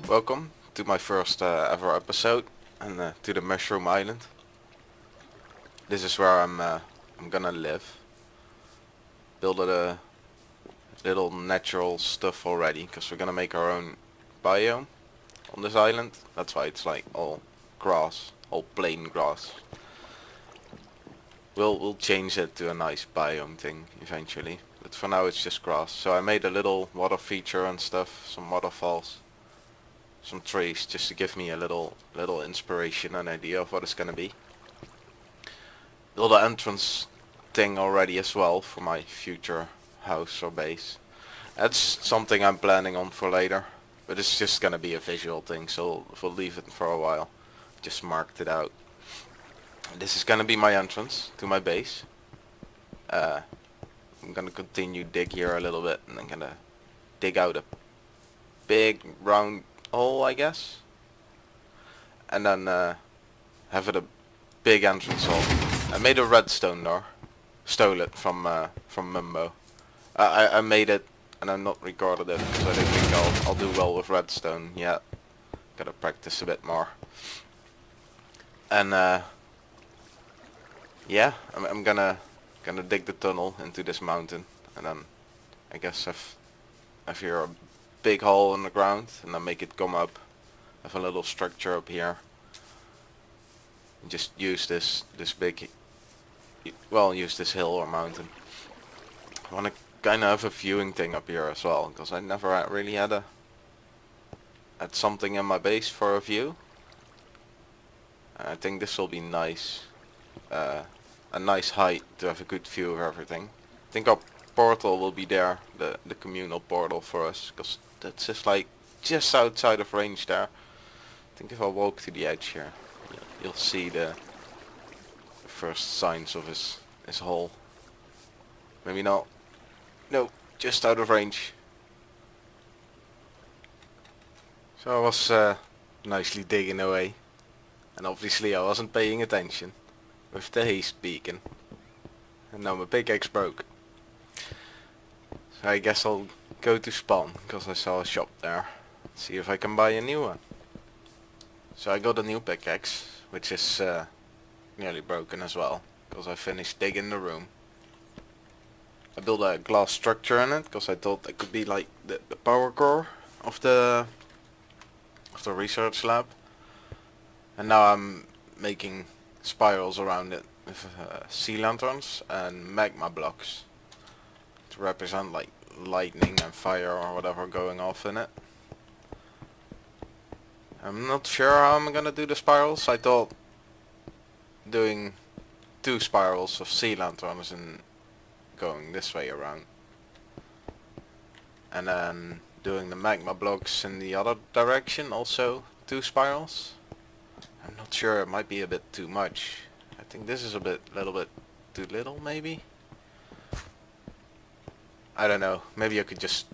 Welcome to my first ever episode and to the Mushroom Island. This is where I'm gonna live. Built a little natural stuff already because we're gonna make our own biome on this island. That's why it's like all grass, all plain grass. We'll change it to a nice biome thing eventually, but for now it's just grass. So I made a little water feature and stuff, some waterfalls, some trees, just to give me a little inspiration and idea of what it's gonna be. Built an entrance thing already as well for my future house or base. That's something I'm planning on for later, but it's just gonna be a visual thing, so we'll leave it for a while. Just marked it out. This is gonna be my entrance to my base. I'm gonna continue dig here a little bit, and I'm gonna dig out a big round hole, I guess, and then have it a big entrance hole. I made a redstone door. Stole it from Mumbo. I made it and I'm not recorded it because I don't think I'll do well with redstone yet. Gotta practice a bit more. And yeah, I'm gonna dig the tunnel into this mountain, and then I guess I've here a big hole in the ground, and then make it come up. Have a little structure up here. And just use this big, well, use this hill or mountain. I wanna kinda have a viewing thing up here as well, because I never really had something in my base for a view. I think this will be nice. A nice height to have a good view of everything. I think our portal will be there, the communal portal for us, because that's just like just outside of range there. I think if I walk to the edge here, you'll see the first signs of his hole. Maybe not. No, just out of range. So I was nicely digging away, and obviously I wasn't paying attention with the haste beacon, and now my pickaxe broke. So I guess I'll go to spawn, because I saw a shop there. See if I can buy a new one. So I got a new pickaxe, which is nearly broken as well, because I finished digging the room. I built a glass structure in it, because I thought that could be like the power core of the research lab. And now I'm making spirals around it with sea lanterns and magma blocks to represent like lightning and fire or whatever going off in it. I'm not sure how I'm gonna do the spirals. I thought doing 2 spirals of sea lanterns and going this way around, and then doing the magma blocks in the other direction, also 2 spirals. I'm not sure, it might be a bit too much. I think this is little bit too little, maybe? I don't know, maybe I could just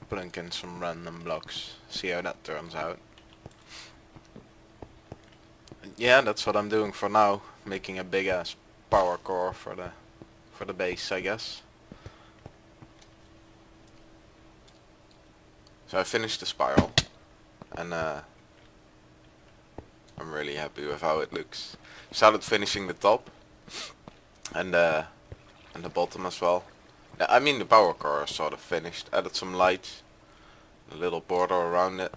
plunk in some random blocks, see how that turns out. And yeah, that's what I'm doing for now, making a big ass power core for the base, I guess. So I finished the spiral, and I'm really happy with how it looks. Started finishing the top and the bottom as well. I mean, the power core is sort of finished. Added some lights, a little border around it.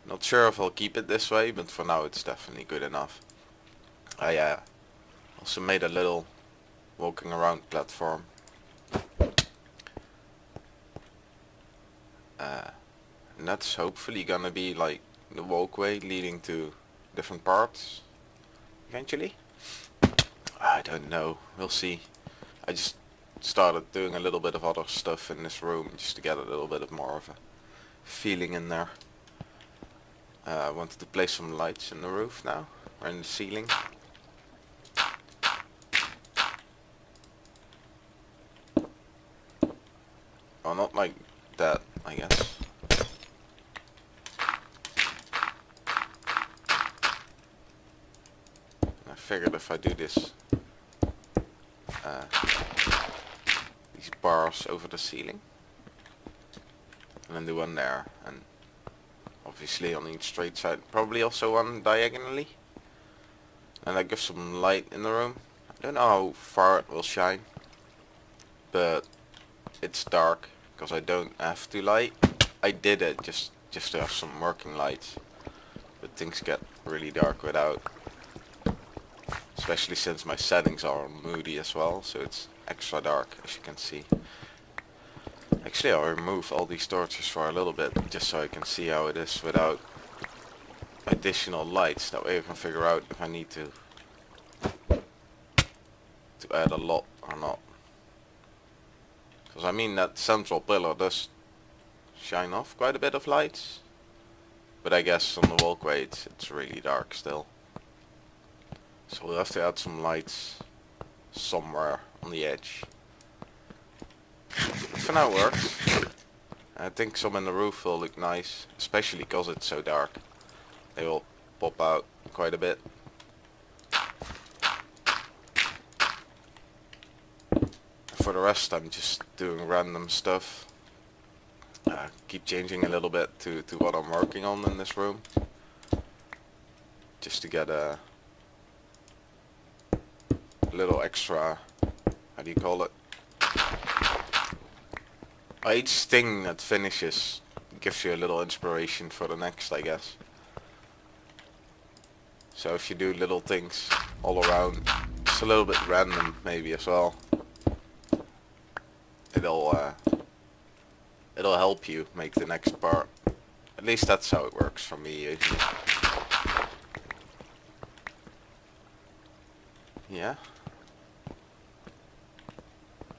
Not sure if I'll keep it this way, but for now it's definitely good enough. I also made a little walking around platform. And that's hopefully gonna be like the walkway leading to different parts eventually. I don't know, we'll see. I just started doing a little bit of other stuff in this room just to get a little bit of more of a feeling in there. I wanted to place some lights in the roof now, or in the ceiling. Well, not like that, I guess. I figured if I do this, these bars over the ceiling, and then do one there, and obviously on each straight side, probably also one diagonally. And that gives some light in the room. I don't know how far it will shine, but it's dark because I don't have to light. I did it just to have some working lights, but things get really dark without. Especially since my settings are on moody as well, so it's extra dark, as you can see. Actually, I'll remove all these torches for a little bit, just so I can see how it is without additional lights. That way I can figure out if I need to add a lot or not. Because I mean, that central pillar does shine off quite a bit of lights, but I guess on the walkway it's really dark still. So we'll have to add some lights somewhere on the edge. For now it works. I think some in the roof will look nice, especially because it's so dark. They will pop out quite a bit. For the rest I'm just doing random stuff. Keep changing a little bit to what I'm working on in this room. Just to get a little extra, how do you call it? Each thing that finishes gives you a little inspiration for the next, I guess. So if you do little things all around, it's a little bit random maybe as well. It'll help you make the next part. At least that's how it works for me usually. Yeah.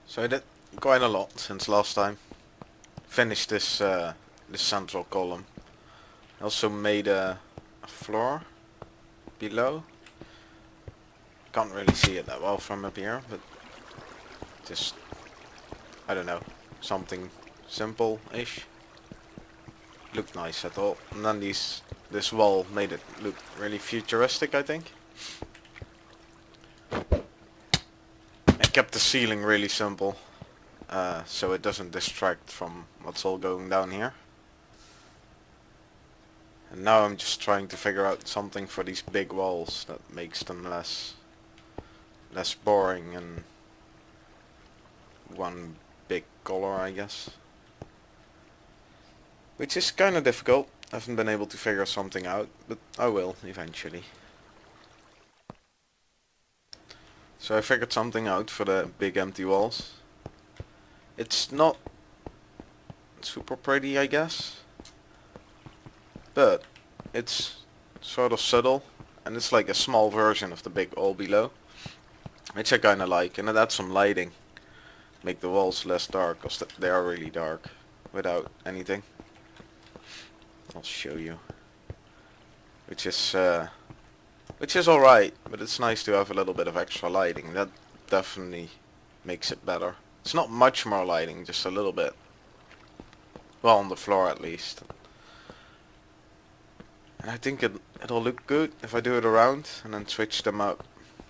So I did quite a lot since last time. Finished this this central column. I also made a floor below. Can't really see it that well from up here, but just, I don't know, something simple-ish. Looked nice, I thought. And then this wall made it look really futuristic, I think. I kept the ceiling really simple, so it doesn't distract from what's all going down here. And now I'm just trying to figure out something for these big walls that makes them less boring and one big color, I guess. Which is kind of difficult. I haven't been able to figure something out, but I will eventually. So I figured something out for the big empty walls. It's not super pretty, I guess, but it's sort of subtle, and it's like a small version of the big wall below, which I kinda like, and it adds some lighting. Make the walls less dark, because they are really dark without anything. I'll show you. Which is alright, but it's nice to have a little bit of extra lighting. That definitely makes it better. It's not much more lighting, just a little bit. Well, on the floor at least. And I think it'll look good if I do it around and then switch them up.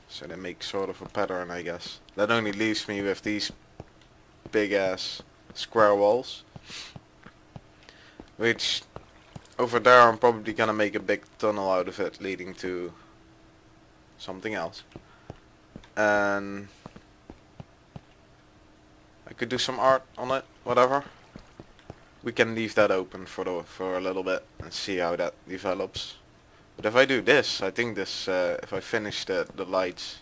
So they make sort of a pattern, I guess. That only leaves me with these big ass square walls. Which, over there I'm probably gonna make a big tunnel out of it leading to something else. And I could do some art on it, whatever. We can leave that open for a little bit and see how that develops. But if I do this, I think this, if I finish the lights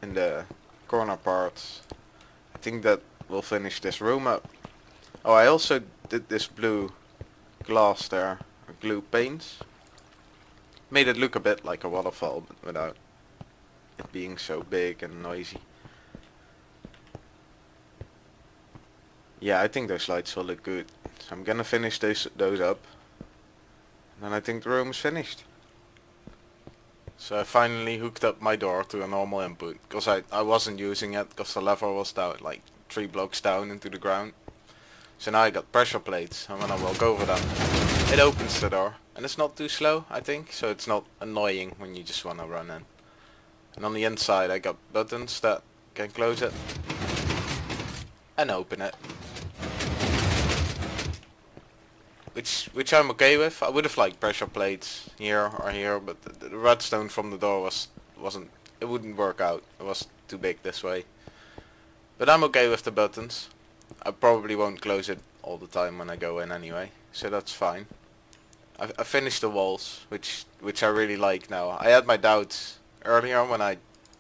in the corner parts, I think that will finish this room up. Oh, I also did this blue glass there, or glue paints. Made it look a bit like a waterfall, but without it being so big and noisy. Yeah, I think those lights will look good. So I'm gonna finish those up. And then I think the room is finished. So I finally hooked up my door to a normal input. Because I wasn't using it because the lever was down, like 3 blocks down into the ground. So now I got pressure plates, and when I walk over them, it opens the door. And it's not too slow, I think, so it's not annoying when you just want to run in. And on the inside I got buttons that can close it and open it. which I'm okay with. I would have liked pressure plates here or here, but the redstone from the door wasn't. It wouldn't work out. It was too big this way. But I'm okay with the buttons. I probably won't close it all the time when I go in anyway, so that's fine. I finished the walls, which I really like now. I had my doubts earlier when I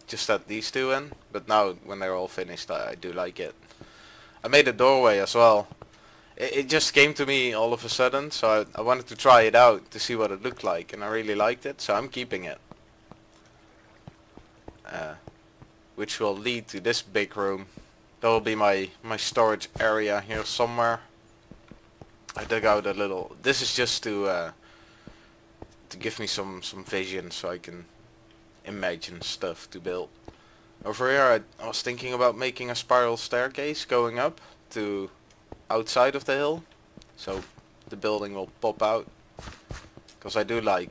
just had these two in, but now when they're all finished, I do like it. I made a doorway as well. It just came to me all of a sudden, so I wanted to try it out to see what it looked like, and I really liked it, so I'm keeping it. Which will lead to this big room. That will be my storage area here somewhere. I dug out a little. This is just to give me some vision, so I can imagine stuff to build. Over here, I was thinking about making a spiral staircase going up to outside of the hill, so the building will pop out. Because I do like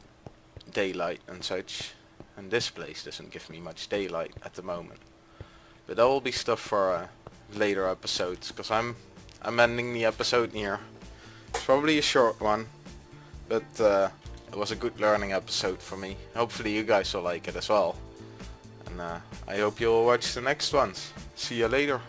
daylight and such, and this place doesn't give me much daylight at the moment. But that will be stuff for later episodes, because I'm ending the episode here. It's probably a short one, but it was a good learning episode for me. Hopefully you guys will like it as well. And I hope you'll watch the next ones. See you later.